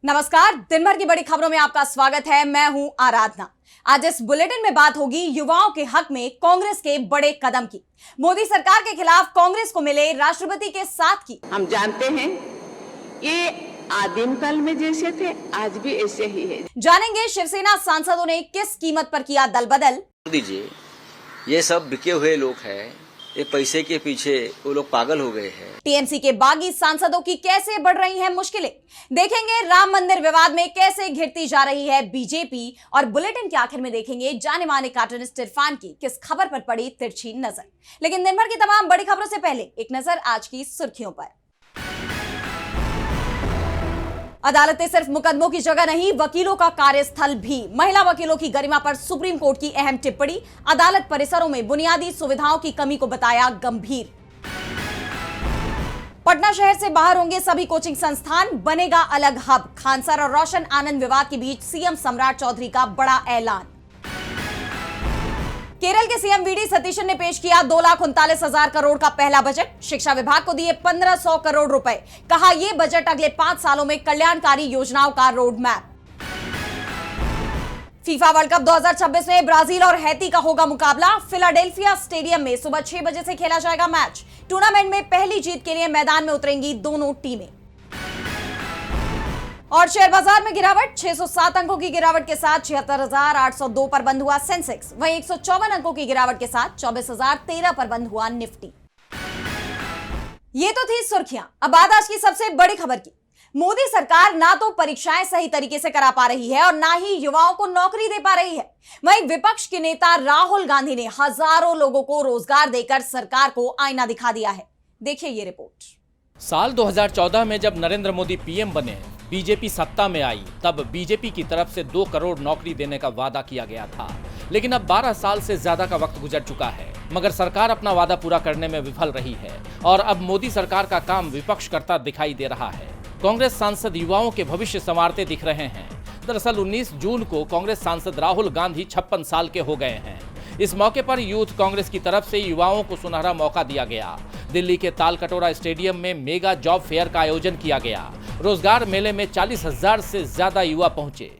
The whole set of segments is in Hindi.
नमस्कार, दिन भर की बड़ी खबरों में आपका स्वागत है। मैं हूं आराधना। आज इस बुलेटिन में बात होगी युवाओं के हक में कांग्रेस के बड़े कदम की, मोदी सरकार के खिलाफ कांग्रेस को मिले राष्ट्रपति के साथ की। हम जानते हैं ये आदिम काल में जैसे थे आज भी ऐसे ही है। जानेंगे शिवसेना सांसदों ने किस कीमत पर किया दल बदल। दीजिए, ये सब बिके हुए लोग हैं, ये पैसे के पीछे वो लोग पागल हो गए हैं। टीएमसी के बागी सांसदों की कैसे बढ़ रही हैं मुश्किलें, देखेंगे राम मंदिर विवाद में कैसे घिरती जा रही है बीजेपी, और बुलेटिन के आखिर में देखेंगे जाने माने कार्टूनिस्ट इरफान की किस खबर पर पड़ी तिरछी नजर। लेकिन दिन भर की तमाम बड़ी खबरों से पहले एक नजर आज की सुर्खियों पर। अदालतें सिर्फ मुकदमों की जगह नहीं, वकीलों का कार्यस्थल भी। महिला वकीलों की गरिमा पर सुप्रीम कोर्ट की अहम टिप्पणी, अदालत परिसरों में बुनियादी सुविधाओं की कमी को बताया गंभीर। पटना शहर से बाहर होंगे सभी कोचिंग संस्थान, बनेगा अलग हब। खान सर और रोशन आनंद विवाद के बीच सीएम सम्राट चौधरी का बड़ा ऐलान। केरल के सीएम वीडी सतीशन ने पेश किया 2,39,000 करोड़ का पहला बजट। शिक्षा विभाग को दिए 1,500 करोड़ रुपए। कहा यह बजट अगले 5 सालों में कल्याणकारी योजनाओं का road map. FIFA world cup 2026 में ब्राजील और हैती का होगा मुकाबला। फिलाडेल्फिया स्टेडियम में सुबह 6 बजे से खेला जाएगा मैच। टूर्नामेंट में पहली जीत के लिए मैदान में उतरेंगी दोनों टीमें। और शेयर बाजार में गिरावट, 607 अंकों की गिरावट के साथ 76,802 पर बंद हुआ सेंसेक्स। वहीं 154 अंकों की गिरावट के साथ 24,013 पर बंद हुआ निफ्टी। ये तो थी सुर्खियां। अब बात आज की सबसे बड़ी खबर की। मोदी सरकार ना तो परीक्षाएं सही तरीके से करा पा रही है और ना ही युवाओं को नौकरी दे पा रही है। वहीं विपक्ष के नेता राहुल गांधी ने हजारों लोगों को रोजगार देकर सरकार को आईना दिखा दिया है। देखिए ये रिपोर्ट। साल 2014 में जब नरेंद्र मोदी पीएम बने, बीजेपी सत्ता में आई, तब बीजेपी की तरफ से 2 करोड़ नौकरी देने का वादा किया गया था। लेकिन अब 12 साल से ज्यादा का वक्त गुजर चुका है, मगर सरकार अपना वादा पूरा करने में विफल रही है और अब मोदी सरकार का काम विपक्ष करता दिखाई दे रहा है। कांग्रेस सांसद युवाओं के भविष्य संवारते दिख रहे हैं। दरअसल 19 जून को कांग्रेस सांसद राहुल गांधी 56 साल के हो गए हैं। इस मौके पर यूथ कांग्रेस की तरफ से युवाओं को सुनहरा मौका दिया गया। दिल्ली के तालकटोरा स्टेडियम में मेगा जॉब फेयर का आयोजन किया गया। रोजगार मेले में 40,000 से ज्यादा युवा पहुंचे।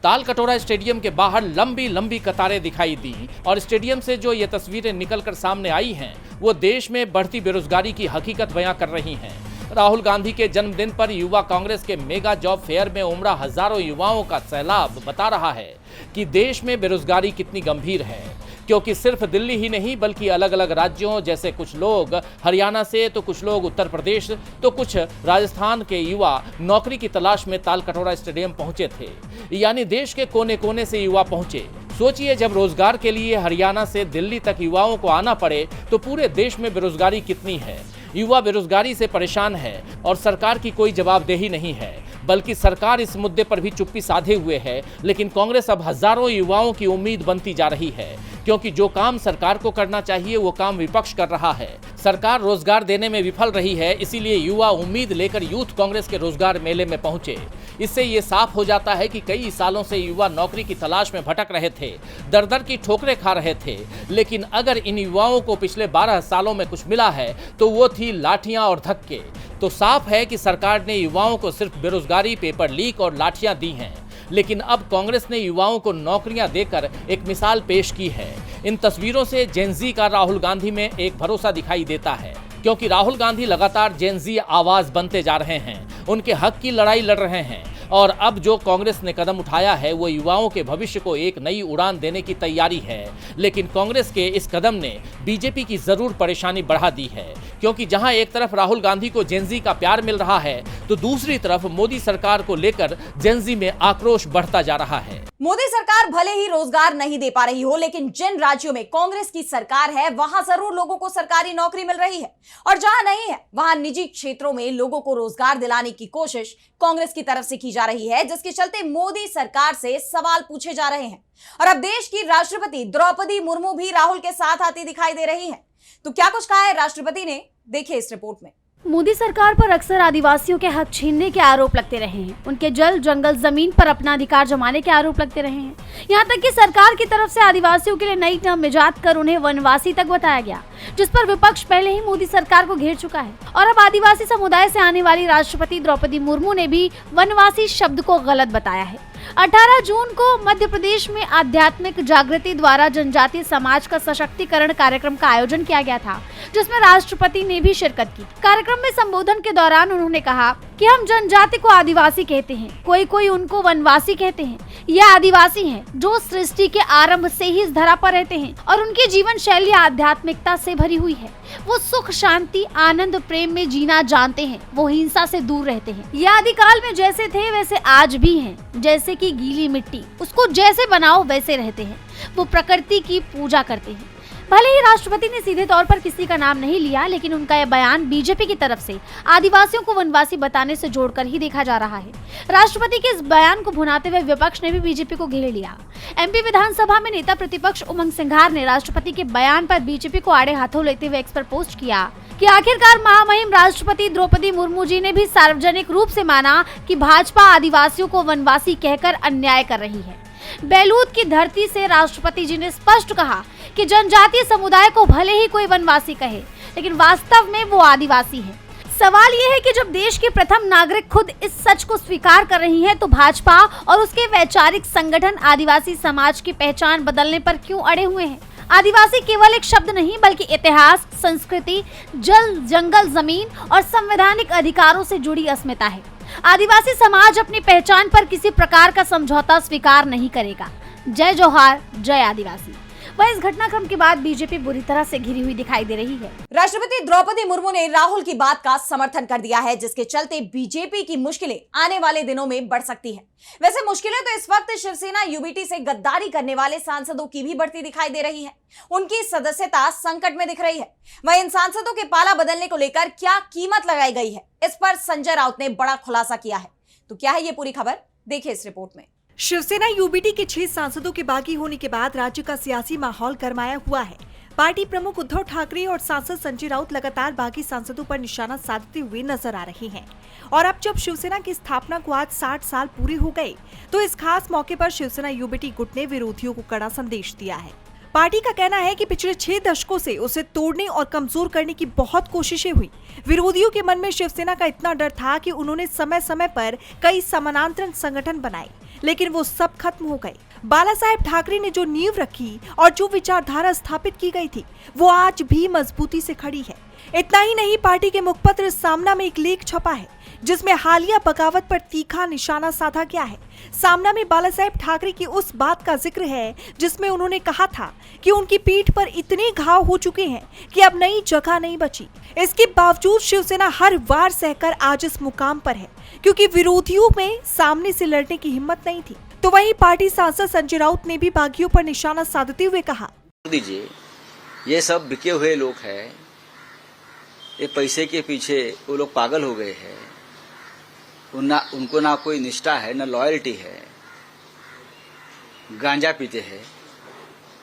तालकटोरा स्टेडियम के बाहर लंबी लंबी कतारें दिखाई दी और स्टेडियम से जो ये तस्वीरें निकलकर सामने आई हैं, वो देश में बढ़ती बेरोजगारी की हकीकत बयां कर रही हैं। राहुल गांधी के जन्मदिन पर युवा कांग्रेस के मेगा जॉब फेयर में उमड़ा हजारों युवाओं का सैलाब बता रहा है कि देश में बेरोजगारी कितनी गंभीर है, क्योंकि सिर्फ दिल्ली ही नहीं बल्कि अलग अलग राज्यों, जैसे कुछ लोग हरियाणा से तो कुछ लोग उत्तर प्रदेश तो कुछ राजस्थान के युवा नौकरी की तलाश में तालकटोरा स्टेडियम पहुंचे थे। यानी देश के कोने कोने से युवा पहुंचे। सोचिए, जब रोजगार के लिए हरियाणा से दिल्ली तक युवाओं को आना पड़े तो पूरे देश में बेरोजगारी कितनी है। युवा बेरोजगारी से परेशान है और सरकार की कोई जवाबदेही नहीं है, बल्कि सरकार इस मुद्दे पर भी चुप्पी साधे हुए है। लेकिन कांग्रेस अब हजारों युवाओं की उम्मीद बनती जा रही है, क्योंकि जो काम सरकार को करना चाहिए वो काम विपक्ष कर रहा है। सरकार रोजगार देने में विफल रही है, इसीलिए युवा उम्मीद लेकर यूथ कांग्रेस के रोजगार मेले में पहुंचे। इससे ये साफ हो जाता है कि कई सालों से युवा नौकरी की तलाश में भटक रहे थे, दर दर की ठोकरें खा रहे थे। लेकिन अगर इन युवाओं को पिछले 12 सालों में कुछ मिला है तो वो थी लाठियां और धक्के। तो साफ है कि सरकार ने युवाओं को सिर्फ बेरोजगारी, पेपर लीक और लाठियां दी हैं। लेकिन अब कांग्रेस ने युवाओं को नौकरियां देकर एक मिसाल पेश की है। इन तस्वीरों से जेनजी का राहुल गांधी में एक भरोसा दिखाई देता है, क्योंकि राहुल गांधी लगातार जेनजी आवाज बनते जा रहे हैं, उनके हक की लड़ाई लड़ रहे हैं। और अब जो कांग्रेस ने कदम उठाया है वो युवाओं के भविष्य को एक नई उड़ान देने की तैयारी है। लेकिन कांग्रेस के इस कदम ने बीजेपी की जरूर परेशानी बढ़ा दी है, क्योंकि जहां एक तरफ राहुल गांधी को जेनजी का प्यार मिल रहा है तो दूसरी तरफ मोदी सरकार को लेकर जेनजी में आक्रोश बढ़ता जा रहा है। मोदी सरकार भले ही रोजगार नहीं दे पा रही हो, लेकिन जिन राज्यों में कांग्रेस की सरकार है वहां जरूर लोगों को सरकारी नौकरी मिल रही है, और जहां नहीं है वहां निजी क्षेत्रों में लोगों को रोजगार दिलाने की कोशिश कांग्रेस की तरफ से की जा रही है, जिसके चलते मोदी सरकार से सवाल पूछे जा रहे हैं। और अब देश की राष्ट्रपति द्रौपदी मुर्मू भी राहुल के साथ आती दिखाई दे रही हैं। तो क्या कुछ कहा है राष्ट्रपति ने, देखिए इस रिपोर्ट में। मोदी सरकार पर अक्सर आदिवासियों के हक छीनने के आरोप लगते रहे हैं। उनके जल जंगल जमीन पर अपना अधिकार जमाने के आरोप लगते रहे हैं। यहाँ तक कि सरकार की तरफ से आदिवासियों के लिए नई टर्म इजाद कर उन्हें वनवासी तक बताया गया, जिस पर विपक्ष पहले ही मोदी सरकार को घेर चुका है। और अब आदिवासी समुदाय से आने वाली राष्ट्रपति द्रौपदी मुर्मू ने भी वनवासी शब्द को गलत बताया है। 18 जून को मध्य प्रदेश में आध्यात्मिक जागृति द्वारा जनजातीय समाज का सशक्तिकरण कार्यक्रम का आयोजन किया गया था, जिसमें राष्ट्रपति ने भी शिरकत की। कार्यक्रम में संबोधन के दौरान उन्होंने कहा कि हम जनजाति को आदिवासी कहते हैं, कोई उनको वनवासी कहते हैं। ये आदिवासी हैं जो सृष्टि के आरंभ से ही इस धरा पर रहते हैं और उनकी जीवन शैली आध्यात्मिकता से भरी हुई है। वो सुख शांति आनंद प्रेम में जीना जानते हैं, वो हिंसा से दूर रहते हैं। ये आदिकाल में जैसे थे वैसे आज भी हैं, जैसे कि गीली मिट्टी, उसको जैसे बनाओ वैसे रहते हैं। वो प्रकृति की पूजा करते हैं। भले ही राष्ट्रपति ने सीधे तौर पर किसी का नाम नहीं लिया, लेकिन उनका यह बयान बीजेपी की तरफ से आदिवासियों को वनवासी बताने से जोड़कर ही देखा जा रहा है। राष्ट्रपति के इस बयान को भुनाते हुए विपक्ष ने भी बीजेपी को घेर लिया। एमपी विधानसभा में नेता प्रतिपक्ष उमंग सिंघार ने राष्ट्रपति के बयान पर बीजेपी को आड़े हाथों लेते हुए एक्स पर पोस्ट किया कि आखिरकार महामहिम राष्ट्रपति द्रौपदी मुर्मू जी ने भी सार्वजनिक रूप से माना कि भाजपा आदिवासियों को वनवासी कहकर अन्याय कर रही है। बैलूत की धरती से राष्ट्रपति जी ने स्पष्ट कहा कि जनजातीय समुदाय को भले ही कोई वनवासी कहे, लेकिन वास्तव में वो आदिवासी है। सवाल ये है कि जब देश के प्रथम नागरिक खुद इस सच को स्वीकार कर रही हैं, तो भाजपा और उसके वैचारिक संगठन आदिवासी समाज की पहचान बदलने पर क्यों अड़े हुए हैं? आदिवासी केवल एक शब्द नहीं, बल्कि इतिहास, संस्कृति, जल जंगल जमीन और संवैधानिक अधिकारों से जुड़ी अस्मिता है। आदिवासी समाज अपनी पहचान पर किसी प्रकार का समझौता स्वीकार नहीं करेगा। जय जोहार, जय आदिवासी। वह इस घटनाक्रम के बाद बीजेपी बुरी तरह से घिरी हुई दिखाई दे रही है। राष्ट्रपति द्रौपदी मुर्मू ने राहुल की बात का समर्थन कर दिया है, जिसके चलते बीजेपी की मुश्किलें आने वाले दिनों में बढ़ सकती हैं। वैसे मुश्किलें तो इस वक्त शिवसेना यूबीटी से गद्दारी करने वाले सांसदों की भी बढ़ती दिखाई दे रही है। उनकी सदस्यता संकट में दिख रही है। वहीं इन सांसदों के पाला बदलने को लेकर क्या कीमत लगाई गई है, इस पर संजय राउत ने बड़ा खुलासा किया है। तो क्या है ये पूरी खबर, देखिए इस रिपोर्ट में। शिवसेना यूबीटी के 6 सांसदों के बागी होने के बाद राज्य का सियासी माहौल गरमाया हुआ है। पार्टी प्रमुख उद्धव ठाकरे और सांसद संजय राउत लगातार बागी सांसदों पर निशाना साधते हुए नजर आ रहे हैं। और अब जब शिवसेना की स्थापना को आज 60 साल पूरे हो गए, तो इस खास मौके पर शिवसेना यूबीटी गुट ने विरोधियों को कड़ा संदेश दिया है। पार्टी का कहना है कि पिछले 6 दशकों से उसे तोड़ने और कमजोर करने की बहुत कोशिशें हुई। विरोधियों के मन में शिवसेना का इतना डर था कि उन्होंने समय समय पर कई समानांतर संगठन बनाए, लेकिन वो सब खत्म हो गए। बाला साहेब ठाकरे ने जो नींव रखी और जो विचारधारा स्थापित की गई थी, वो आज भी मजबूती से खड़ी है। इतना ही नहीं, पार्टी के मुखपत्र सामना में एक लेख छपा है, जिसमें हालिया बगावत पर तीखा निशाना साधा गया है। सामना में बाला साहेब ठाकरे की उस बात का जिक्र है जिसमें उन्होंने कहा था कि उनकी पीठ पर इतने घाव हो चुके हैं कि अब नई जगह नहीं बची। इसके बावजूद शिवसेना हर वार सहकर आज इस मुकाम पर है, क्योंकि विरोधियों में सामने से लड़ने की हिम्मत नहीं थी। तो वहीं पार्टी सांसद संजय राउत ने भी बागियों पर निशाना साधते हुए कहा, दीजिए, ये सब बिके हुए लोग हैं। ये पैसे के पीछे वो लोग पागल हो गए हैं। उनको ना कोई निष्ठा है, ना लॉयल्टी है। गांजा पीते हैं,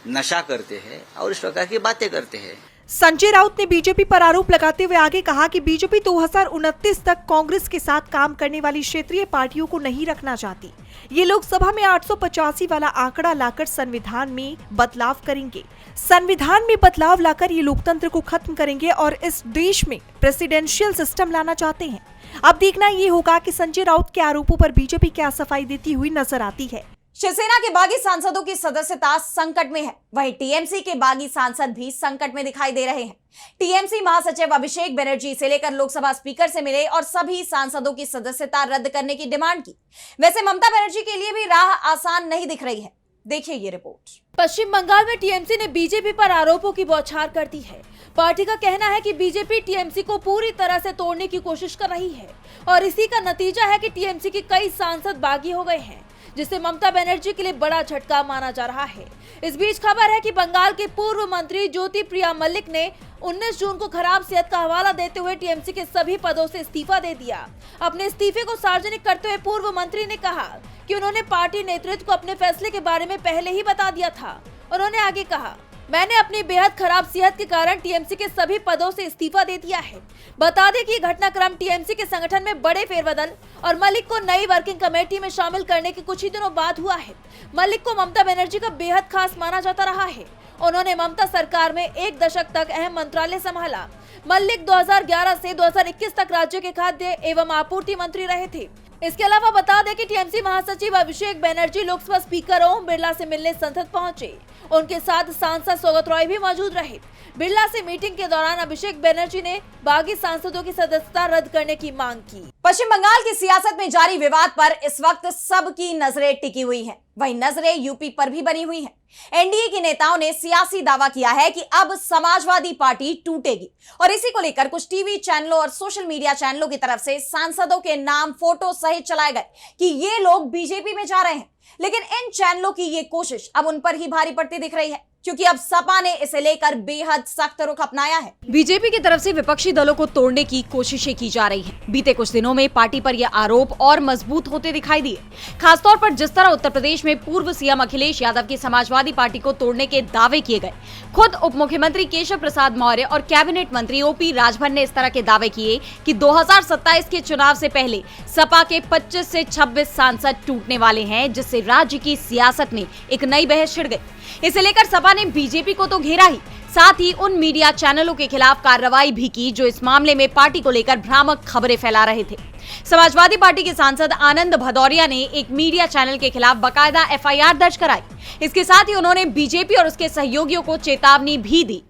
नशा करते हैं और इस प्रकार की बातें करते हैं। संजय राउत ने बीजेपी पर आरोप लगाते हुए आगे कहा कि बीजेपी 2029 तक कांग्रेस के साथ काम करने वाली क्षेत्रीय पार्टियों को नहीं रखना चाहती। ये लोकसभा में 885 वाला आंकड़ा लाकर संविधान में बदलाव करेंगे। संविधान में बदलाव लाकर ये लोकतंत्र को खत्म करेंगे और इस देश में प्रेसिडेंशियल सिस्टम लाना चाहते हैं। अब देखना ये होगा कि संजय राउत के आरोपों पर बीजेपी क्या सफाई देती हुई नजर आती है। शिवसेना के बागी सांसदों की सदस्यता संकट में है, वहीं टीएमसी के बागी सांसद भी संकट में दिखाई दे रहे हैं। टीएमसी महासचिव अभिषेक बनर्जी से लेकर लोकसभा स्पीकर से मिले और सभी सांसदों की सदस्यता रद्द करने की डिमांड की। वैसे ममता बनर्जी के लिए भी राह आसान नहीं दिख रही है। देखिए ये रिपोर्ट। पश्चिम बंगाल में टीएमसी ने बीजेपी पर आरोपों की बौछार कर दी है। पार्टी का कहना है कि बीजेपी टीएमसी को पूरी तरह से तोड़ने की कोशिश कर रही है और इसी का नतीजा है कि टीएमसी के कई सांसद बागी हो गए हैं, जिससे ममता बनर्जी के लिए बड़ा झटका माना जा रहा है। इस बीच खबर है कि बंगाल के पूर्व मंत्री ज्योति प्रिया मल्लिक ने 19 जून को खराब सेहत का हवाला देते हुए टीएमसी के सभी पदों से इस्तीफा दे दिया। अपने इस्तीफे को सार्वजनिक करते हुए पूर्व मंत्री ने कहा कि उन्होंने पार्टी नेतृत्व को अपने फैसले के बारे में पहले ही बता दिया था। उन्होंने आगे कहा मैंने अपनी बेहद खराब सेहत के कारण टीएमसी के सभी पदों से इस्तीफा दे दिया है। बता दें कि ये घटनाक्रम टीएमसी के संगठन में बड़े फेरबदल और मलिक को नई वर्किंग कमेटी में शामिल करने के कुछ ही दिनों बाद हुआ है। मलिक को ममता बनर्जी का बेहद खास माना जाता रहा है। उन्होंने ममता सरकार में 1 दशक तक अहम मंत्रालय संभाला। मलिक 2011 से 2021 तक राज्य के खाद्य एवं आपूर्ति मंत्री रहे थे। इसके अलावा बता दें कि टीएमसी महासचिव अभिषेक बनर्जी लोकसभा स्पीकर ओम बिरला से मिलने संसद पहुंचे। उनके साथ सांसद सौगत रॉय भी मौजूद रहे। बिरला से मीटिंग के दौरान अभिषेक बनर्जी ने बागी सांसदों की सदस्यता रद्द करने की मांग की। पश्चिम बंगाल की सियासत में जारी विवाद पर इस वक्त सबकी नजरें टिकी हुई हैं। वहीं नजरें यूपी पर भी बनी हुई हैं। एनडीए के नेताओं ने सियासी दावा किया है कि अब समाजवादी पार्टी टूटेगी और इसी को लेकर कुछ टीवी चैनलों और सोशल मीडिया चैनलों की तरफ से सांसदों के नाम फोटो सहित चलाए गए कि ये लोग बीजेपी में जा रहे हैं। लेकिन इन चैनलों की ये कोशिश अब उन पर ही भारी पड़ती दिख रही है, क्योंकि अब सपा ने इसे लेकर बेहद सख्त रुख अपनाया है। बीजेपी की तरफ से विपक्षी दलों को तोड़ने की कोशिशें की जा रही हैं। बीते कुछ दिनों में पार्टी पर यह आरोप और मजबूत होते दिखाई दिए। खासतौर पर जिस तरह उत्तर प्रदेश में पूर्व सीएम अखिलेश यादव की समाजवादी पार्टी को तोड़ने के दावे किए गए। खुद उप मुख्यमंत्री केशव प्रसाद मौर्य और कैबिनेट मंत्री ओपी राजभर ने इस तरह के दावे किए कि 2027 के चुनाव से पहले सपा के 25 से 26 सांसद टूटने वाले हैं, जिससे राज्य की सियासत में एक नई बहस छिड़ गई। इसे लेकर सपा ने बीजेपी को तो घेरा ही, साथ ही उन मीडिया चैनलों के खिलाफ कार्रवाई भी की जो इस मामले में पार्टी को लेकर भ्रामक खबरें फैला रहे थे। समाजवादी पार्टी के सांसद आनंद भदौरिया ने एक मीडिया चैनल के खिलाफ बाकायदा एफआईआर दर्ज कराई। इसके साथ ही उन्होंने बीजेपी और उसके सहयोगियों को चेतावनी भी दी।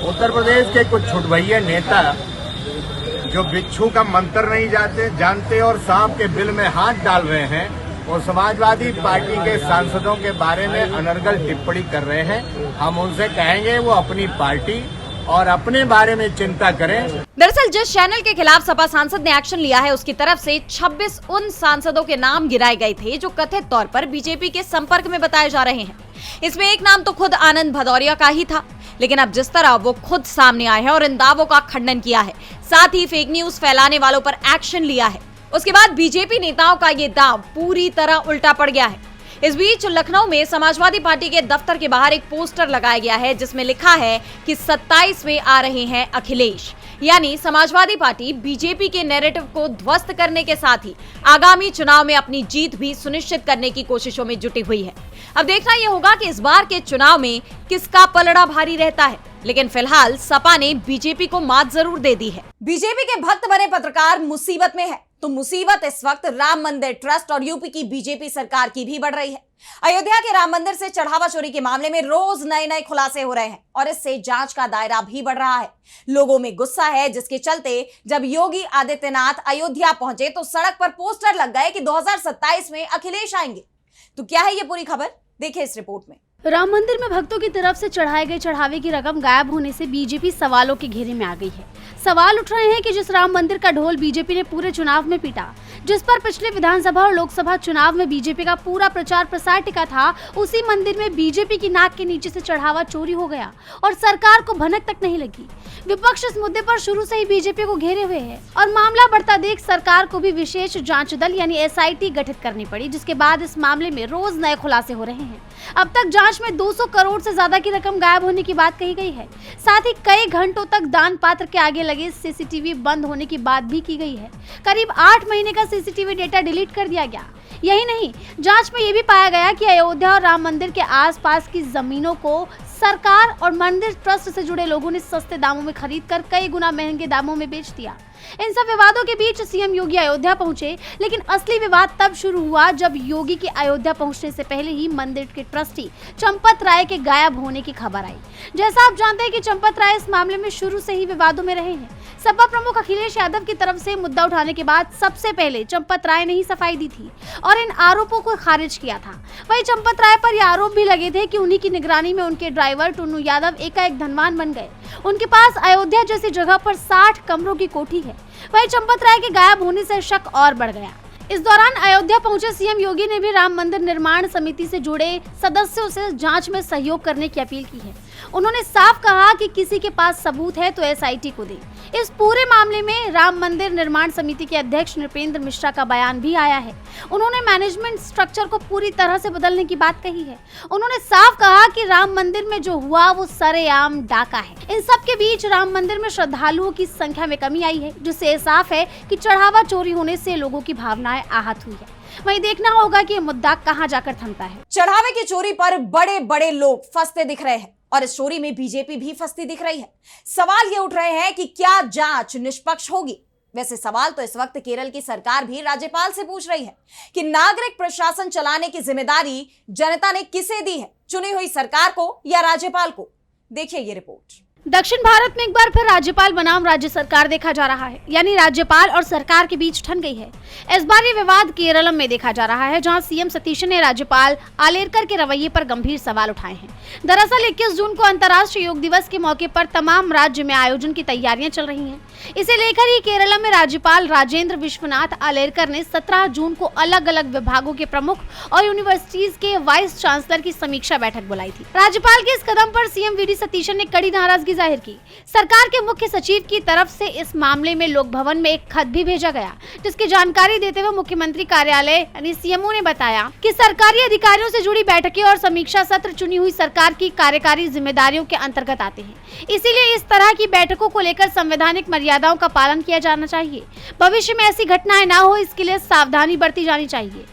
उत्तर प्रदेश के कुछ छुटभैया नेता जो बिच्छू का मंत्र नहीं जानते और सांप के बिल में हाथ डाल रहे हैं और समाजवादी पार्टी के सांसदों के बारे में अनर्गल टिप्पणी कर रहे हैं। हम उनसे कहेंगे वो अपनी पार्टी और अपने बारे में चिंता करें। दरअसल जिस चैनल के खिलाफ सपा सांसद ने एक्शन लिया है, उसकी तरफ से 26 उन सांसदों के नाम गिराए गए थे जो कथित तौर पर बीजेपी के संपर्क में बताए जा रहे हैं। इसमें एक नाम तो खुद आनंद भदौरिया का ही था, लेकिन अब जिस तरह वो खुद सामने आए हैं और इन दावों का खंडन किया है, साथ ही फेक न्यूज फैलाने वालों पर एक्शन लिया है, उसके बाद बीजेपी नेताओं का ये दांव पूरी तरह उल्टा पड़ गया है। इस बीच लखनऊ में समाजवादी पार्टी के दफ्तर के बाहर एक पोस्टर लगाया गया है जिसमें लिखा है कि 27 में आ रहे हैं अखिलेश। यानी समाजवादी पार्टी बीजेपी के नैरेटिव को ध्वस्त करने के साथ ही आगामी चुनाव में अपनी जीत भी सुनिश्चित करने की कोशिशों में जुटी हुई है। अब देखना यह होगा कि इस बार के चुनाव में किसका पलड़ा भारी रहता है, लेकिन फिलहाल सपा ने बीजेपी को मात जरूर दे दी है। बीजेपी के भक्त बने पत्रकार मुसीबत में है, तो मुसीबत इस वक्त राम मंदिर ट्रस्ट और यूपी की बीजेपी सरकार की भी बढ़ रही है। अयोध्या के राम मंदिर से चढ़ावा चोरी के मामले में रोज नए नए खुलासे हो रहे हैं और इससे जांच का दायरा भी बढ़ रहा है। लोगों में गुस्सा है, जिसके चलते जब योगी आदित्यनाथ अयोध्या पहुंचे तो सड़क पर पोस्टर लग गए कि 2027 में अखिलेश आएंगे। तो क्या है ये पूरी खबर, देखिए इस रिपोर्ट में। राम मंदिर में भक्तों की तरफ से चढ़ाए गए चढ़ावे की रकम गायब होने से बीजेपी सवालों के घेरे में आ गई है। सवाल उठ रहे हैं कि जिस राम मंदिर का ढोल बीजेपी ने पूरे चुनाव में पीटा, जिस पर पिछले विधानसभा और लोकसभा चुनाव में बीजेपी का पूरा प्रचार प्रसार टिका था, उसी मंदिर में बीजेपी की नाक के नीचे से चढ़ावा चोरी हो गया और सरकार को भनक तक नहीं लगी। विपक्ष इस मुद्दे पर शुरू से ही बीजेपी को घेरे हुए है और मामला बढ़ता देख सरकार को भी विशेष जांच दल यानी एसआईटी गठित करनी पड़ी, जिसके बाद इस मामले में रोज नए खुलासे हो रहे हैं। अब तक जांच में 200 करोड़ से ज्यादा की रकम गायब होने की बात कही गई है। साथ ही कई घंटों तक दान पात्र के आगे लगे सीसीटीवी बंद होने की बात भी की गई है। करीब 8 महीने का सीसीटीवी डेटा डिलीट कर दिया गया। यही नहीं, जांच में ये भी पाया गया कि अयोध्या और राम मंदिर के आसपास की जमीनों को सरकार और मंदिर ट्रस्ट से जुड़े लोगों ने सस्ते दामों में खरीदकर कई गुना महंगे दामों में बेच दिया। इन सब विवादों के बीच सीएम योगी अयोध्या पहुंचे, लेकिन असली विवाद तब शुरू हुआ जब योगी के अयोध्या पहुंचने से पहले ही मंदिर के ट्रस्टी चंपत राय के गायब होने की खबर आई। जैसा आप जानते हैं कि चंपत राय इस मामले में शुरू से ही विवादों में रहे हैं। सपा प्रमुख अखिलेश यादव की तरफ से मुद्दा उठाने के बाद सबसे पहले चंपत राय ने ही सफाई दी थी और इन आरोपों को खारिज किया था। वहीं चंपत राय पर यह आरोप भी लगे थे कि उन्हीं की निगरानी में उनके ड्राइवर टुन्नू यादव एकाएक धनवान बन गए। उनके पास अयोध्या जैसी जगह पर 60 कमरों की कोठी है। वहीं चंपत राय के गायब होने से शक और बढ़ गया। इस दौरान अयोध्या पहुंचे सीएम योगी ने भी राम मंदिर निर्माण समिति से जुड़े सदस्यों से जांच में सहयोग करने की अपील की है। उन्होंने साफ कहा कि किसी के पास सबूत है तो एसआईटी को दे। इस पूरे मामले में राम मंदिर निर्माण समिति के अध्यक्ष नृपेंद्र मिश्रा का बयान भी आया है। उन्होंने मैनेजमेंट स्ट्रक्चर को पूरी तरह से बदलने की बात कही है। उन्होंने साफ कहा कि राम मंदिर में जो हुआ वो सरेआम डाका है। इन सब के बीच राम मंदिर में श्रद्धालुओं की संख्या में कमी आई है, जिससे साफ है कि चढ़ावा चोरी होने से लोगों की भावनाएं आहत हुई है। वहीं देखना होगा कि ये मुद्दा कहां जाकर थमता है। चढ़ावे की चोरी पर बड़े बड़े लोग फंसते दिख रहे हैं और इस चोरी में बीजेपी भी फंसती दिख रही है। सवाल ये उठ रहे हैं कि क्या जांच निष्पक्ष होगी। वैसे सवाल तो इस वक्त केरल की सरकार भी राज्यपाल से पूछ रही है कि नागरिक प्रशासन चलाने की जिम्मेदारी जनता ने किसे दी है, चुनी हुई सरकार को या राज्यपाल को। देखिए ये रिपोर्ट। दक्षिण भारत में एक बार फिर राज्यपाल बनाम राज्य सरकार देखा जा रहा है, यानी राज्यपाल और सरकार के बीच ठन गई है। इस बार ये विवाद केरलम में देखा जा रहा है, जहां सीएम सतीशन ने राज्यपाल आलेरकर के रवैये पर गंभीर सवाल उठाए हैं। दरअसल 21 जून को अंतर्राष्ट्रीय योग दिवस के मौके पर तमाम राज्य में आयोजन की तैयारियां चल रही हैं। इसे लेकर ही केरलम में राज्यपाल राजेंद्र विश्वनाथ आलेरकर ने 17 जून को अलग अलग विभागों के प्रमुख और यूनिवर्सिटीज के वाइस चांसलर की समीक्षा बैठक बुलाई थी। राज्यपाल के इस कदम पर सीएम वीडी सतीशन ने कड़ी नाराजगी जाहिर की। सरकार के मुख्य सचिव की तरफ से इस मामले में लोक भवन में एक खत भी भेजा गया, जिसकी जानकारी देते हुए मुख्यमंत्री कार्यालय यानी सीएमओ ने बताया कि सरकारी अधिकारियों से जुड़ी बैठकें और समीक्षा सत्र चुनी हुई सरकार की कार्यकारी जिम्मेदारियों के अंतर्गत आते हैं। इसीलिए इस तरह की बैठकों को लेकर संवैधानिक मर्यादाओं का पालन किया जाना चाहिए। भविष्य में ऐसी घटनाएं न हो, इसके लिए सावधानी बरती जानी चाहिए।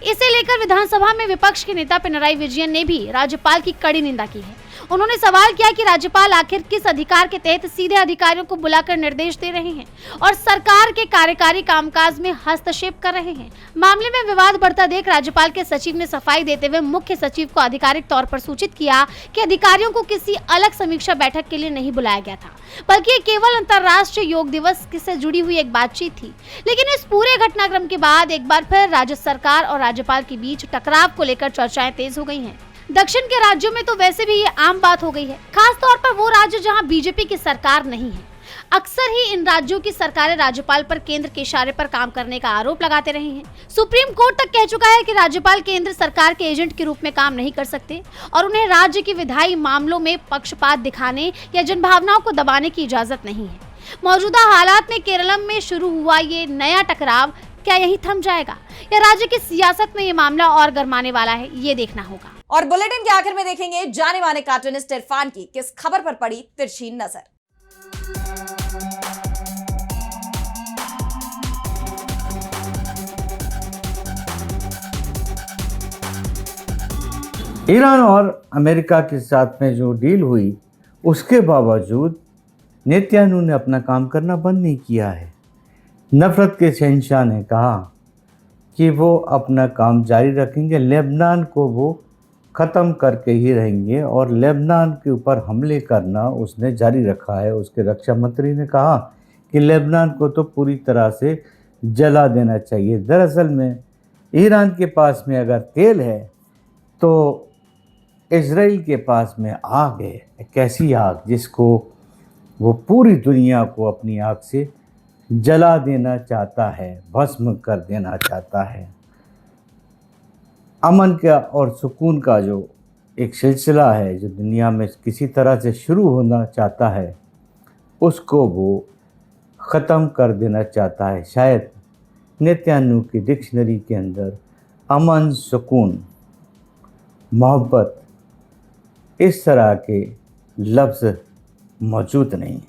इसे लेकर विधानसभा में विपक्ष के नेता पिनराई विजयन ने भी राज्यपाल की कड़ी निंदा की है। उन्होंने सवाल किया कि राज्यपाल आखिर किस अधिकार के तहत सीधे अधिकारियों को बुलाकर निर्देश दे रहे हैं और सरकार के कार्यकारी कामकाज में हस्तक्षेप कर रहे हैं। मामले में विवाद बढ़ता देख राज्यपाल के सचिव ने सफाई देते हुए मुख्य सचिव को आधिकारिक तौर पर सूचित किया कि अधिकारियों को किसी अलग समीक्षा बैठक के लिए नहीं बुलाया गया था, बल्कि ये केवल अंतर्राष्ट्रीय योग दिवस से जुड़ी हुई एक बातचीत थी। लेकिन इस पूरे घटनाक्रम के बाद एक बार फिर राज्य सरकार और राज्यपाल के बीच टकराव को लेकर चर्चाएं तेज हो गई हैं। दक्षिण के राज्यों में तो वैसे भी ये आम बात हो गई है, खास तौर पर वो राज्य जहां बीजेपी की सरकार नहीं है। अक्सर ही इन राज्यों की सरकारें राज्यपाल पर केंद्र के इशारे पर काम करने का आरोप लगाते रहे हैं। सुप्रीम कोर्ट तक कह चुका है कि राज्यपाल केंद्र सरकार के एजेंट के रूप में काम नहीं कर सकते और उन्हें राज्य की विधायी मामलों में पक्षपात दिखाने या जनभावनाओं को दबाने की इजाजत नहीं है। मौजूदा हालात में केरलम में शुरू हुआ ये नया टकराव क्या यही थम जाएगा या राज्य की सियासत में ये मामला और गरमाने वाला है, ये देखना होगा। और बुलेटिन के आखिर में देखेंगे जाने माने कार्टूनिस्ट इरफान की किस खबर पर पड़ी तिरछी नजर। ईरान और अमेरिका के साथ में जो डील हुई, उसके बावजूद नेतन्याहू ने अपना काम करना बंद नहीं किया है। नफरत के शहंशाह ने कहा कि वो अपना काम जारी रखेंगे, लेबनान को वो ख़त्म करके ही रहेंगे और लेबनान के ऊपर हमले करना उसने जारी रखा है। उसके रक्षा मंत्री ने कहा कि लेबनान को तो पूरी तरह से जला देना चाहिए। दरअसल में ईरान के पास में अगर तेल है तो इजराइल के पास में आग है, एक ऐसी आग जिसको वो पूरी दुनिया को अपनी आग से जला देना चाहता है, भस्म कर देना चाहता है। अमन का और सुकून का जो एक सिलसिला है जो दुनिया में किसी तरह से शुरू होना चाहता है, उसको वो ख़त्म कर देना चाहता है। शायद नेतन्याहू की डिक्शनरी के अंदर अमन, सुकून, मोहब्बत इस तरह के लफ्ज़ मौजूद नहीं।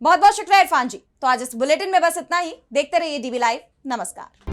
बहुत बहुत शुक्रिया इरफान जी। तो आज इस बुलेटिन में बस इतना ही। देखते रहिए डीवी लाइव। नमस्कार।